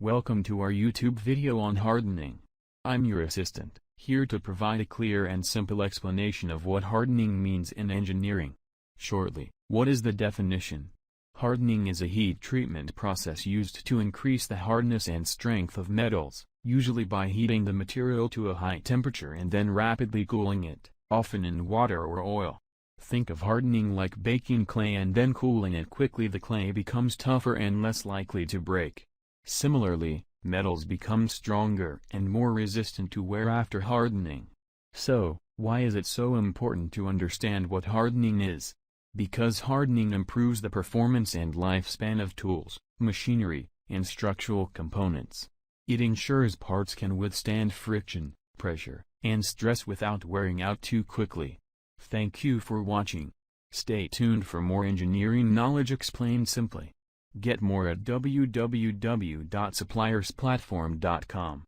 Welcome to our YouTube video on hardening. I'm your assistant, here to provide a clear and simple explanation of what hardening means in engineering. Shortly, what is the definition? Hardening is a heat treatment process used to increase the hardness and strength of metals, usually by heating the material to a high temperature and then rapidly cooling it, often in water or oil. Think of hardening like baking clay and then cooling it quickly. The clay becomes tougher and less likely to break. Similarly, metals become stronger and more resistant to wear after hardening. So, why is it so important to understand what hardening is? Because hardening improves the performance and lifespan of tools, machinery, and structural components. It ensures parts can withstand friction, pressure, and stress without wearing out too quickly. Thank you for watching. Stay tuned for more engineering knowledge explained simply. Get more at www.suppliersplatform.com.